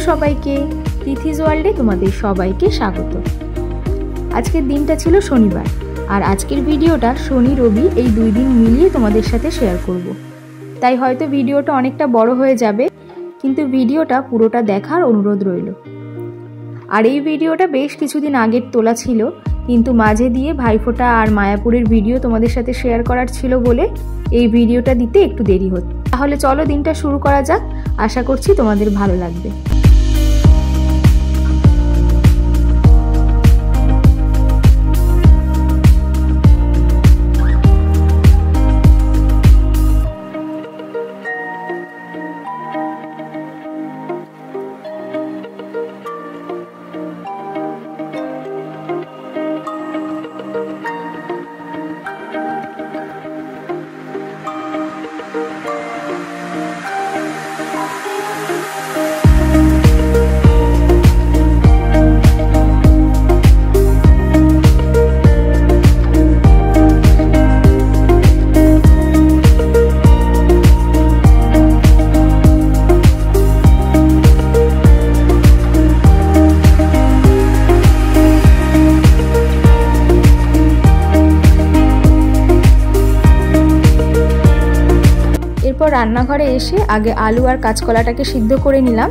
সবাইকে, তিথিস ওয়ার্ল্ডে তোমাদের সবাইকে স্বাগত। আজকের দিনটা ছিল শনিবার, আর আজকের ভিডিওটা শনি রবি এই 2 দিন মিলিয়ে তোমাদের সাথে শেয়ার করব। তাই হয়তো ভিডিওটা অনেকটা বড় হয়ে যাবে, কিন্তু ভিডিওটা পুরোটা দেখার অনুরোধ রইল। আর এই ভিডিওটা বেশ কিছুদিন আগের তোলা ছিল, কিন্তু মাঝে দিয়ে ভাইফোঁটা আর মায়াপুরের ভিডিও তোমাদের সাথে শেয়ার করার ছিল বলে এই ভিডিওটা দিতে একটু দেরি হচ্ছে। তাহলে চলো দিনটা শুরু করা যাক, আশা করছি তোমাদের ভালো লাগবে। রান্নাঘরে এসে আগে আলু আর কাঁচকলাটাকে সিদ্ধ করে নিলাম।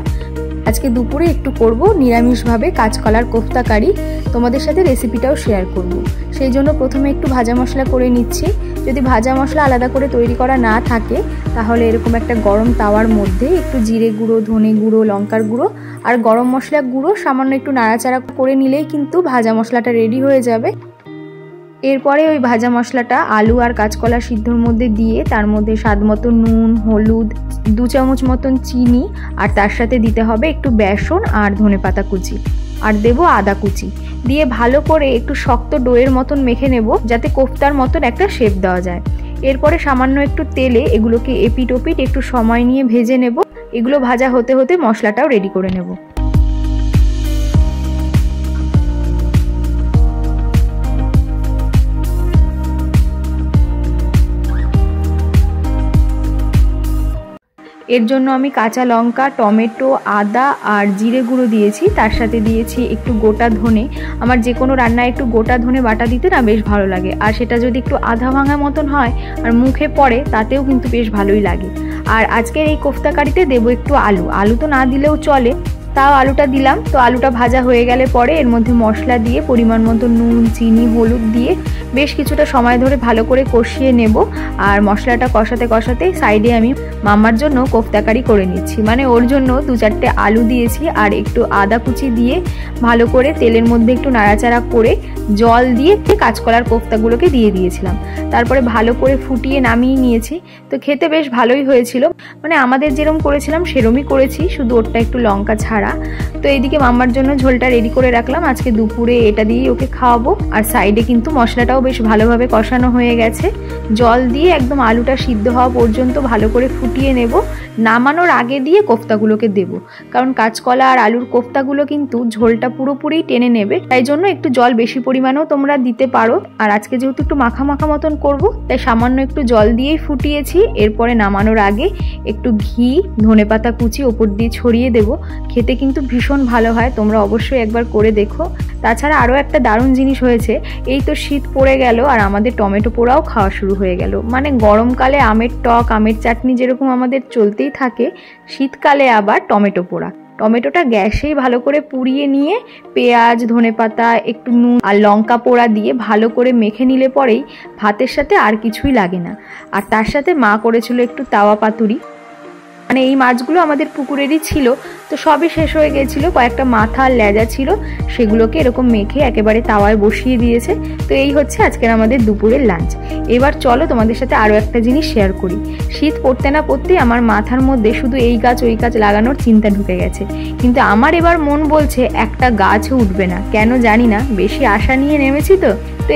আজকে দুপুরে একটু করব নিরামিষভাবে কাঁচকলার কোফতা কারি, তোমাদের সাথে রেসিপিটাও শেয়ার করব। সেই জন্য প্রথমে একটু ভাজা মশলা করে নিচ্ছি। যদি ভাজা মশলা আলাদা করে তৈরি করা না থাকে তাহলে এরকম একটা গরম তাওয়ার মধ্যে একটু জিরে গুঁড়ো, ধনে গুঁড়ো, লঙ্কার গুঁড়ো আর গরম মশলা গুঁড়ো সামান্য একটু নাড়াচাড়া করে নিলেই কিন্তু ভাজা মশলাটা রেডি হয়ে যাবে। এরপরে ওই ভাজা মশলাটা আলু আর কাঁচকলা সিদ্ধর মধ্যে দিয়ে তার মধ্যে স্বাদ মতো নুন, হলুদ, 2 চামচ মতন চিনি, আর তার সাথে দিতে হবে একটু বেসন আর ধনেপাতা কুচি, আর দেবো আদা কুচি দিয়ে ভালো করে একটু শক্ত ডোয়ের মতন মেখে নেব, যাতে কোফতার মতন একটা শেপ দেওয়া যায়। এরপরে সামান্য একটু তেলে এগুলোকে এপিট ওপিট একটু সময় নিয়ে ভেজে নেব। এগুলো ভাজা হতে হতে মশলাটাও রেডি করে নেব। এর জন্য আমি কাঁচা লঙ্কা, টমেটো, আদা আর জিরে গুঁড়ো দিয়েছি, তার সাথে দিয়েছি একটু গোটা ধনে। আমার যে কোনো রান্নায় একটু গোটা ধনে বাটা দিতে না বেশ ভালো লাগে, আর সেটা যদি একটু আধা ভাঙা মতন হয় আর মুখে পড়ে তাতেও কিন্তু বেশ ভালোই লাগে। আর আজকের এই কোফতা কারিতে দেবো একটু আলু, আলু তো না দিলেও চলে, তাও আলুটা দিলাম। তো আলুটা ভাজা হয়ে গেলে পরে এর মধ্যে মশলা দিয়ে পরিমাণ মতো নুন, চিনি, হলুদ দিয়ে বেশ কিছুটা সময় ধরে ভালো করে কষিয়ে নেব। আর মশলাটা কষাতে কষাতে সাইডে আমি মাম্মার জন্য কোফতা কারি করে নিচ্ছি, মানে ওর জন্য 2-4টে আলু দিয়েছি আর একটু আদা কুচি দিয়ে ভালো করে তেলের মধ্যে একটু নাড়াচাড়া করে জল দিয়ে কাঁচকলার কোফতাগুলোকে দিয়ে দিয়েছিলাম। তারপরে ভালো করে ফুটিয়ে নামিয়ে নিয়েছি। তো খেতে বেশ ভালোই হয়েছিল, মানে আমাদের যেরকম করেছিলাম সেরমই করেছি, শুধু ওরটা একটু লঙ্কা ছাড়া। তো এইদিকে মাম্মার জন্য ঝোলটা রেডি করে রাখলাম, আজকে দুপুরে এটা দিয়েই ওকে খাওয়াবো। আর সাইডে কিন্তু মশলাটাও বেশ ভালোভাবে কষানো হয়ে গেছে। জল দিয়ে একদম আলুটা সিদ্ধ হওয়া পর্যন্ত ভালো করে ফুটিয়ে নেব। নামানোর আগে দিয়ে কোফতাগুলোকে দেব, কারণ কাঁচকলা আর আলুর কোফতাগুলো কিন্তু ঝোলটা পুরোপুরি টেনে নেবে, তাই জন্য একটু জল বেশি পরিমাণেও তোমরা দিতে পারো। আর আজকে যেহেতু একটু মাখা মাখা মতন করব, তাই সামান্য একটু জল দিয়েই ফুটিয়েছি। এরপরে নামানোর আগে একটু ঘি, ধনেপাতা কুচি ওপর দিয়ে ছড়িয়ে দেব। খেতে কিন্তু ভীষণ ভালো হয়, তোমরা অবশ্যই একবার করে দেখো। তাছাড়া আরও একটা দারুণ জিনিস হয়েছে, এই তো শীত পড়ে গেল আর আমাদের টমেটো পোড়াও খাওয়া শুরু হয়ে গেল। মানে গরমকালে আমের টক, আমের চাটনি যেরকম আমাদের চলতেই থাকে, শীতকালে আবার টমেটো পোড়া। টমেটোটা গ্যাসেই ভালো করে পুড়িয়ে নিয়ে পেঁয়াজ, ধনেপাতা, একটু নুন আর লঙ্কা পোড়া দিয়ে ভালো করে মেখে নিলে পরেই ভাতের সাথে আর কিছুই লাগে না। আর তার সাথে মা করেছিল একটু তাওয়া পাতুরি, মানে এই মাছগুলো আমাদের পুকুরেরই ছিল, তো সবই শেষ হয়ে গেছিলো। কয়েকটা মাথা আর লেজা ছিল, সেগুলোকে এরকম মেখে একেবারে তাওয়ায় বসিয়ে দিয়েছে। তো এই হচ্ছে আজকের আমাদের দুপুরের লাঞ্চ। এবার চলো তোমাদের সাথে আরও একটা জিনিস শেয়ার করি। শীত পড়তে না পড়তেই আমার মাথার মধ্যে শুধু এই গাছ ওই গাছ লাগানোর চিন্তা ঢুকে গেছে, কিন্তু আমার এবার মন বলছে একটা গাছও উঠবে না, কেন জানি না, বেশি আশা নিয়ে নেমেছি তো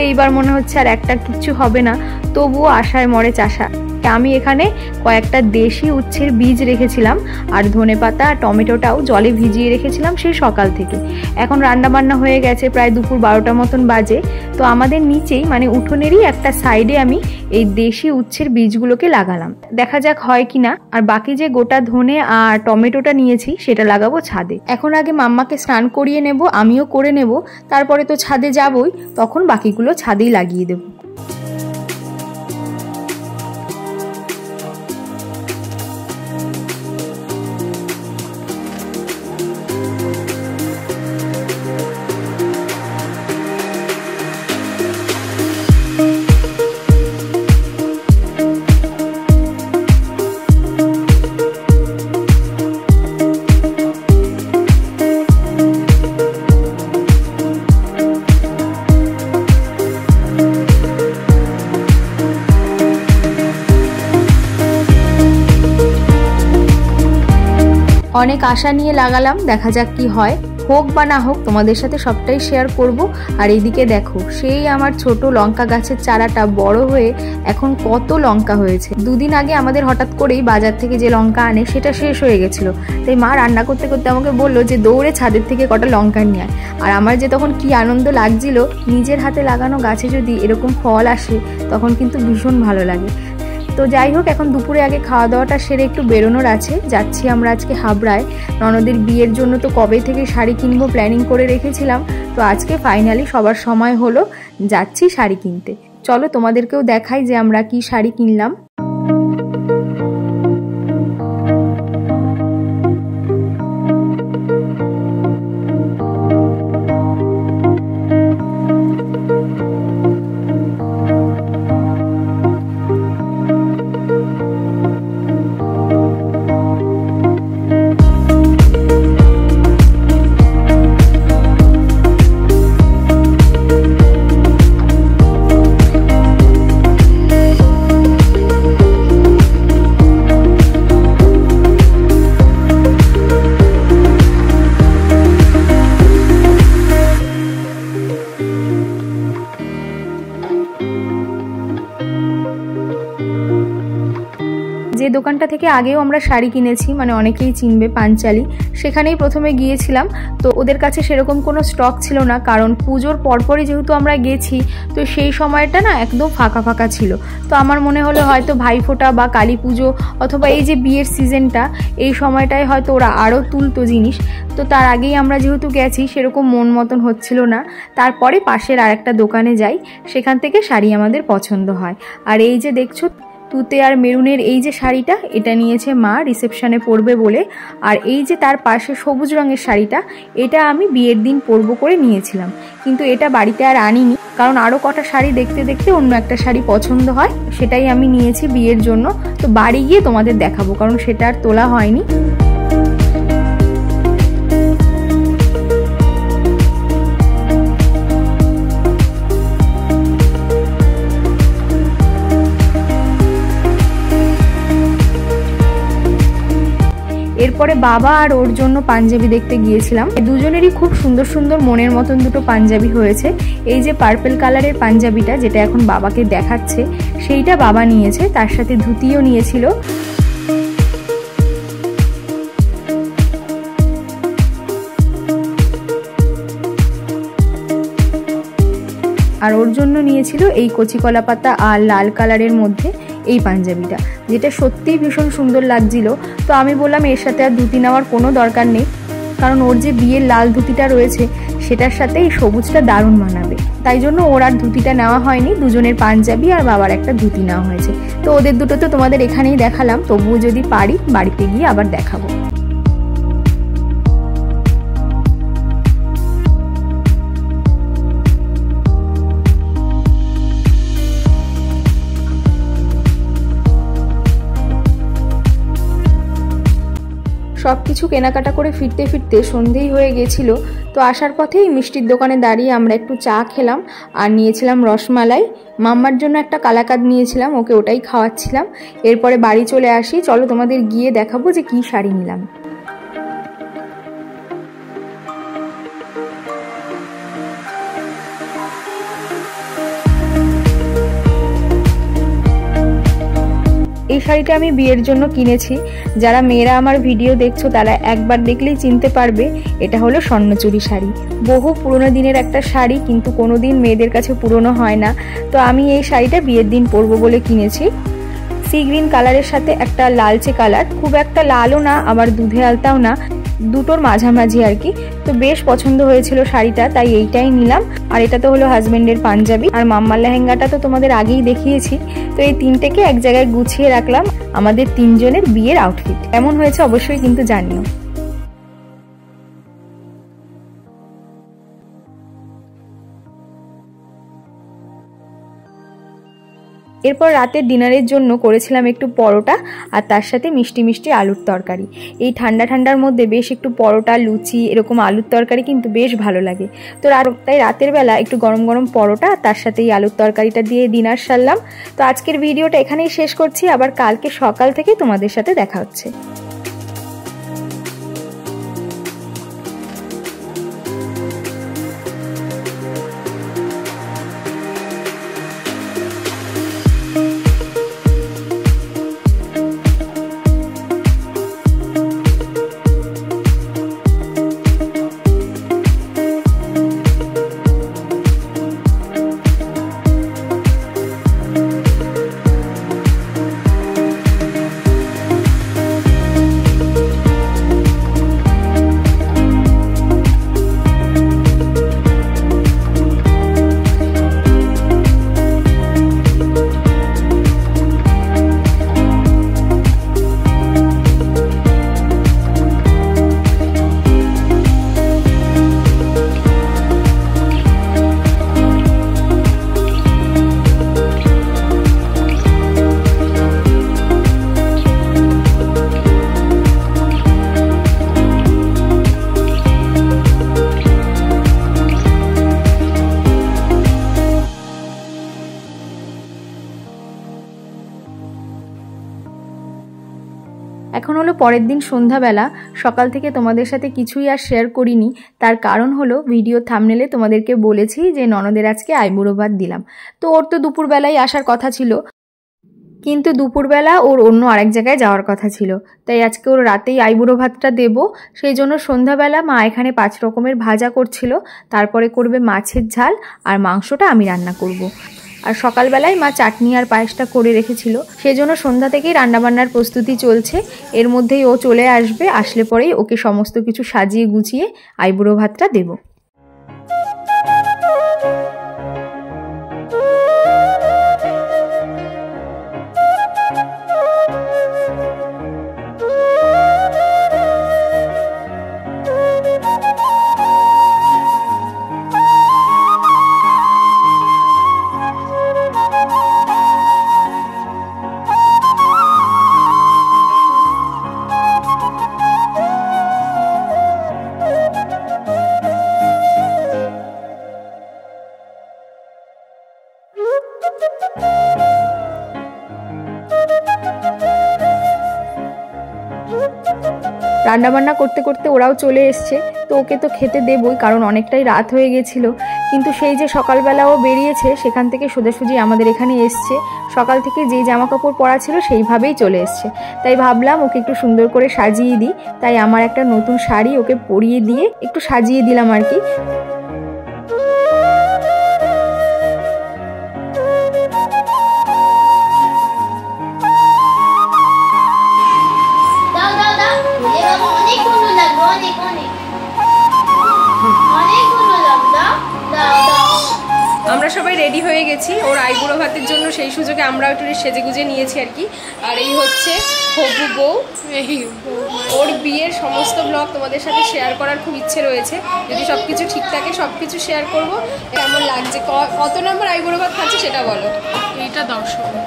এইবার মনে হচ্ছে আর একটা কিচ্ছু হবে না। তবুও আশায় মরে চাষা। আমি এখানে কয়েকটা দেশি উচ্ছের বীজ রেখেছিলাম, আর ধনেপাতা আর টমেটোটাও জলে ভিজিয়ে রেখেছিলাম সেই সকাল থেকে। এখন রান্নাবান্না হয়ে গেছে, প্রায় দুপুর 12টা মতন বাজে। তো আমাদের নিচেই মানে উঠোনেরই একটা সাইডে আমি এই দেশি উচ্ছের বীজগুলোকে লাগালাম, দেখা যাক হয় কিনা। আর বাকি যে গোটা ধনে আর টমেটোটা নিয়েছি সেটা লাগাবো ছাদে। এখন আগে মাম্মাকে স্নান করিয়ে নেব, আমিও করে নেব, তারপরে তো ছাদে যাবই, তখন বাকিগুলো ছাদেই লাগিয়ে দেব। অনেক আশা নিয়ে লাগালাম, দেখা যাক কি হয়, হোক বা না হোক তোমাদের সাথে সবটাই শেয়ার করব। আর এইদিকে দেখো, সেই আমার ছোট লঙ্কা গাছের চারাটা বড় হয়ে এখন কত লঙ্কা হয়েছে। দুদিন আগে আমাদের হঠাৎ করেই বাজার থেকে যে লঙ্কা আনে সেটা শেষ হয়ে গেছিলো, তাই মা রান্না করতে করতে আমাকে বললো যে দৌড়ে ছাদের থেকে কটা লঙ্কা নিয়ে আয়। আর আমার যে তখন কি আনন্দ লাগছিল, নিজের হাতে লাগানো গাছে যদি এরকম ফল আসে তখন কিন্তু ভীষণ ভালো লাগে। তো যাই হোক, এখন দুপুরে আগে খাওয়া দাওয়াটা সেরে একটু বেরোনোর আছে। যাচ্ছি আমরা আজকে হাবড়ায়, ননদের বিয়ের জন্য তো কবে থেকে শাড়ি কিনবো প্ল্যানিং করে রেখেছিলাম। তো আজকে ফাইনালি সবার সময় হলো, যাচ্ছি শাড়ি কিনতে। চলো তোমাদেরকেও দেখাই যে আমরা কি শাড়ি কিনলাম। যে দোকানটা থেকে আগেও আমরা শাড়ি কিনেছি, মানে অনেকেই চিনবে, পাঞ্চালি, সেখানেই প্রথমে গিয়েছিলাম। তো ওদের কাছে সেরকম কোনো স্টক ছিল না, কারণ পুজোর পরপরই যেহেতু আমরা গেছি, তো সেই সময়টা না একদম ফাঁকা ফাঁকা ছিল। তো আমার মনে হলো হয়তো ভাইফোঁটা বা কালী পুজো অথবা এই যে বিয়ের সিজনটা, এই সময়টায় হয়তো ওরা আরও তুলতো জিনিস। তো তার আগেই আমরা যেহেতু গেছি, সেরকম মন মতন হচ্ছিল না। তারপরে পাশের আর একটা দোকানে যাই, সেখান থেকে শাড়ি আমাদের পছন্দ হয়। আর এই যে দেখছো তুতে আর মেরুনের এই যে শাড়িটা, এটা নিয়েছে মা রিসেপশনে পরবে বলে। আর এই যে তার পাশে সবুজ রঙের শাড়িটা, এটা আমি বিয়ের দিন পরবো করে নিয়েছিলাম, কিন্তু এটা বাড়িতে আর আনিনি, কারণ আরও কটা শাড়ি দেখতে দেখতে অন্য একটা শাড়ি পছন্দ হয়, সেটাই আমি নিয়েছি বিয়ের জন্য। তো বাড়ি গিয়ে তোমাদের দেখাবো, কারণ সেটা আর তোলা হয়নি। এরপরে বাবা আর ওর জন্য পাঞ্জাবি দেখতে গিয়েছিলাম। দুজনেরই খুব সুন্দর সুন্দর মনের মতন দুটো পাঞ্জাবি হয়েছে। এই যে পার্পল কালারের পাঞ্জাবিটা, যেটা এখন বাবাকে দেখাচ্ছে, সেইটা বাবা নিয়েছে, তার সাথে ধুতিও নিয়েছিল। আর ওর জন্য নিয়েছিল এই কচি কলা পাতা আর লাল কালারের মধ্যে এই পাঞ্জাবিটা, যেটা সত্যিই ভীষণ সুন্দর লাগছিল। তো আমি বললাম এর সাথে আর ধুতি নেওয়ার কোনো দরকার নেই, কারণ ওর যে বিয়ের লাল ধুতিটা রয়েছে সেটার সাথে এই সবুজটা দারুণ মানাবে। তাই জন্য ওর আর ধুতিটা নেওয়া হয়নি, দুজনের পাঞ্জাবি আর বাবার একটা ধুতি নেওয়া হয়েছে। তো ওদের দুটো তো তোমাদের এখানেই দেখালাম, তবুও যদি পারি বাড়িতে গিয়ে আবার দেখাবো। সব কিছু কেনাকাটা করে ফিরতে ফিরতে সন্ধেই হয়ে গেছিল। তো আসার পথেই মিষ্টির দোকানে দাঁড়িয়ে আমরা একটু চা খেলাম, আর নিয়েছিলাম রসমালাই। মাম্মার জন্য একটা কালাকাঁদ নিয়েছিলাম, ওকে ওটাই খাওয়াচ্ছিলাম। এরপরে বাড়ি চলে আসি। চলো তোমাদের গিয়ে দেখাবো যে কি শাড়ি নিলাম। এই শাড়িটা আমি বিয়ের জন্য কিনেছি। যারা মেয়েরা আমার ভিডিও দেখছো তারা একবার দেখলেই চিনতে পারবে, এটা হলো স্বর্ণচুরি শাড়ি। বহু পুরোনো দিনের একটা শাড়ি, কিন্তু কোনোদিন মেয়েদের কাছে পুরনো হয় না। তো আমি এই শাড়িটা বিয়ের দিন পরবো বলে কিনেছি। সি গ্রিন কালারের সাথে একটা লালচে কালার, খুব একটা লালও না আবার দুধে আলতাও না, দুটোর মাঝামাঝি আর কি। তো বেশ পছন্দ হয়েছিল শাড়িটা, তাই এইটাই নিলাম। আর এটা তো হলো হাজবেন্ডের পাঞ্জাবি, আর মাম্মার লেহেঙ্গাটা তো তোমাদের আগেই দেখিয়েছি। তো এই তিনটেকে এক জায়গায় গুছিয়ে রাখলাম, আমাদের তিনজনের বিয়ের আউটফিট। কেমন হয়েছে অবশ্যই কিন্তু জানিও। এরপর রাতের ডিনারের জন্য করেছিলাম একটু পরোটা, আর তার সাথে মিষ্টি মিষ্টি আলুর তরকারি। এই ঠান্ডা ঠান্ডার মধ্যে বেশ একটু পরোটা, লুচি, এরকম আলুর তরকারি কিন্তু বেশ ভালো লাগে। তো তাই রাতের বেলা একটু গরম গরম পরোটা, তার সাথে এই আলুর তরকারিটা দিয়ে ডিনার সারলাম। তো আজকের ভিডিওটা এখানেই শেষ করছি, আবার কালকে সকাল থেকে তোমাদের সাথে দেখা হচ্ছে। এখন হলো পরের দিন সন্ধ্যাবেলা। সকাল থেকে তোমাদের সাথে কিছুই আর শেয়ার করিনি, তার কারণ হলো ভিডিও থাম্বনেলে তোমাদেরকে বলেছি যে ননদের আজকে আইবুড়ো ভাত দিলাম। তো ওর তো দুপুরবেলায় আসার কথা ছিল, কিন্তু দুপুরবেলা ওর অন্য আরেক জায়গায় যাওয়ার কথা ছিল, তাই আজকে ওর রাতেই আইবুড়ো ভাতটা দেবো। সেই জন্য সন্ধ্যাবেলা মা এখানে 5 রকমের ভাজা করছিল, তারপরে করবে মাছের ঝাল, আর মাংসটা আমি রান্না করব। আর সকালবেলায় মা চাটনি আর পায়েসটা করে রেখেছিল, সেজন্য সন্ধ্যা থেকেই রান্নাবান্নার প্রস্তুতি চলছে। এর মধ্যেই ও চলে আসবে, আসলে পরেই ওকে সমস্ত কিছু সাজিয়ে গুছিয়ে আইবুড়ো ভাতটা দেবো। রান্নাবান্না করতে করতে ওরাও চলে এসছে, তো ওকে তো খেতে দেবই, কারণ অনেকটাই রাত হয়ে গেছিলো। কিন্তু সেই যে সকালবেলা ও বেরিয়েছে, সেখান থেকে সোজাসুজি আমাদের এখানে এসছে। সকাল থেকে যেই জামা কাপড় পরা ছিল সেইভাবেই চলে এসছে, তাই ভাবলাম ওকে একটু সুন্দর করে সাজিয়ে দিই। তাই আমার একটা নতুন শাড়ি ওকে পরিয়ে দিয়ে একটু সাজিয়ে দিলাম আর কি। আমরা সবাই রেডি হয়ে গেছি ওর আইবুড়ো ভাতের জন্য, সেই সুযোগে আমরা একটু সেজে গুজে নিয়েছি আর কি। আর এই হচ্ছে হবু বউ। ওর বিয়ের সমস্ত ব্লগ তোমাদের সাথে শেয়ার করার খুব ইচ্ছে রয়েছে, যদি সব কিছু ঠিক থাকে সব কিছু শেয়ার করবো। কেমন লাগছে, কত নম্বর আইবুড়ো ভাত খাচ্ছে সেটা বলো। এটা 10 নম্বর,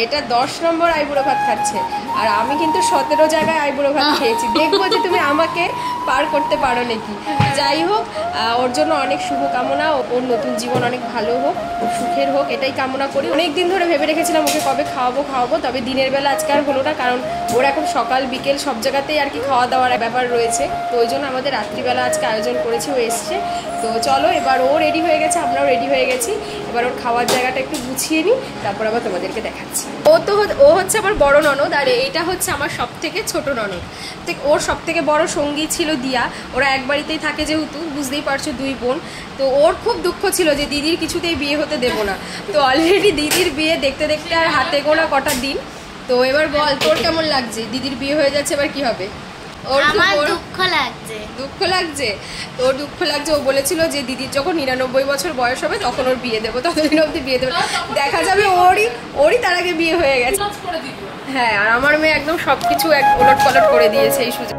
এটা 10 নম্বর আইবুড়ো ভাত খাচ্ছে, আর আমি কিন্তু 17 জায়গায় আইবুড়ো ভাত খেয়েছি। দেখবো যে তুমি আমাকে পার করতে পারো নাকি। যাই হোক, ওর জন্য অনেক শুভকামনা, ওর নতুন জীবন অনেক ভালো হোক, সুখের হোক, এটাই কামনা করি। অনেক দিন ধরে ভেবে রেখেছিলাম ওকে কবে খাওয়াবো, তবে দিনের বেলা আজকে আর হলো না, কারণ ওর এখন সকাল বিকেল সব জায়গাতেই আর কি খাওয়া দাওয়ার ব্যাপার রয়েছে। তো ওই জন্য আমাদের রাত্রিবেলা আজকে আয়োজন করেছি, ও এসছে। তো চলো, এবার ও রেডি হয়ে গেছে, আমরাও রেডি হয়ে গেছি। এবার ওর খাওয়ার জায়গাটা একটু গুছিয়ে নিই, তারপর আবার তোমাদেরকে দেখাচ্ছি। ও হচ্ছে আমার বড় ননদ, আর এইটা হচ্ছে আমার সব থেকে ছোট ননদ। ওর সব থেকে বড় সঙ্গী ছিল দিয়া। ওরা এক বাড়িতেই থাকে যেহেতু, বুঝতেই পারছো, 2 বোন। তো ওর খুব দুঃখ ছিল যে দিদির কিছুতেই বিয়ে হতে দেবো না। তো অলরেডি দিদির বিয়ে দেখতে দেখতে আর হাতে গোনা কটা দিন। তো এবার বল, তোর কেমন লাগছে? দিদির বিয়ে হয়ে যাচ্ছে, এবার কি হবে? আমার দুঃখ লাগছে। ওর দুঃখ লাগছে। ও বলেছিল যে দিদির যখন 99 বছর বয়স হবে তখন ওর বিয়ে দেবো, ততদিন অবধি বিয়ে দেবো। দেখা যাবে ওরই তার আগে বিয়ে হয়ে গেছে। হ্যাঁ, আর আমার মেয়ে একদম সবকিছু ওলট পালট করে দিয়েছে এই সুযোগ।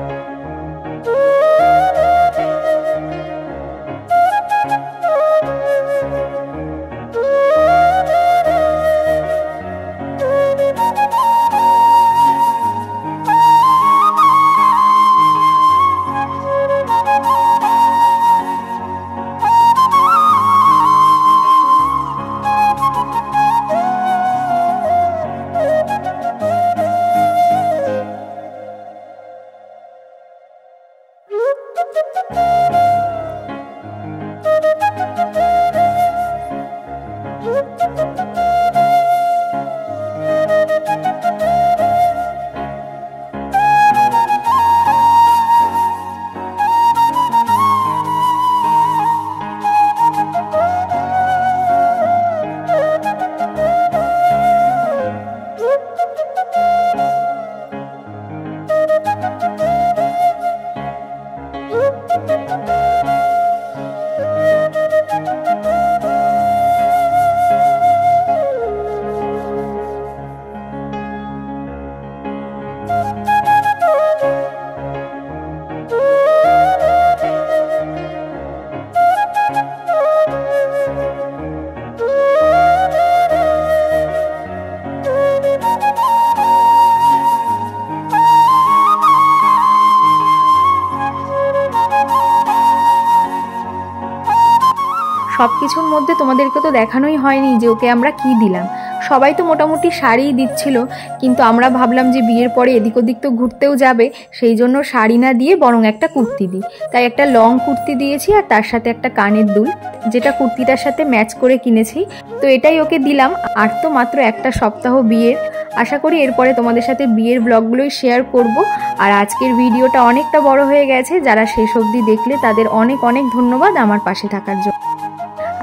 সব কিছুর মধ্যে তোমাদেরকে তো দেখানোই হয়নি যে ওকে আমরা কি দিলাম। সবাই তো মোটামুটি শাড়িই দিচ্ছিল, কিন্তু আমরা ভাবলাম যে বিয়ের পরে এদিক ওদিক তো ঘুরতেও যাবে, সেই জন্য শাড়ি না দিয়ে বরং একটা কুর্তি দিই। তাই একটা লং কুর্তি দিয়েছি, আর তার সাথে একটা কানের দুল, যেটা কুর্তিটার সাথে ম্যাচ করে কিনেছি। তো এটাই ওকে দিলাম। আর তো মাত্র একটা সপ্তাহ বিয়ের। আশা করি এরপরে তোমাদের সাথে বিয়ের ব্লগগুলোই শেয়ার করব। আর আজকের ভিডিওটা অনেকটা বড় হয়ে গেছে, যারা শেষ অবধি দেখলে তাদের অনেক অনেক ধন্যবাদ আমার পাশে থাকার জন্য।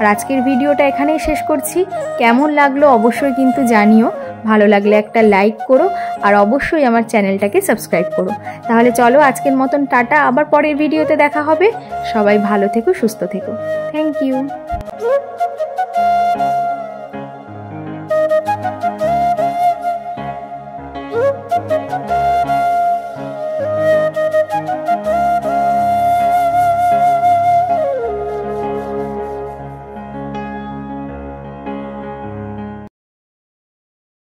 আর আজকের ভিডিওটা এখানেই শেষ করছি। কেমন লাগলো অবশ্যই কিন্তু জানিও। ভালো লাগলে একটা লাইক করো, আর অবশ্যই আমার চ্যানেলটাকে সাবস্ক্রাইব করো। তাহলে চলো, আজকের মতন টাটা, আবার পরের ভিডিওতে দেখা হবে। সবাই ভালো থেকো, সুস্থ থেকো। Thank you.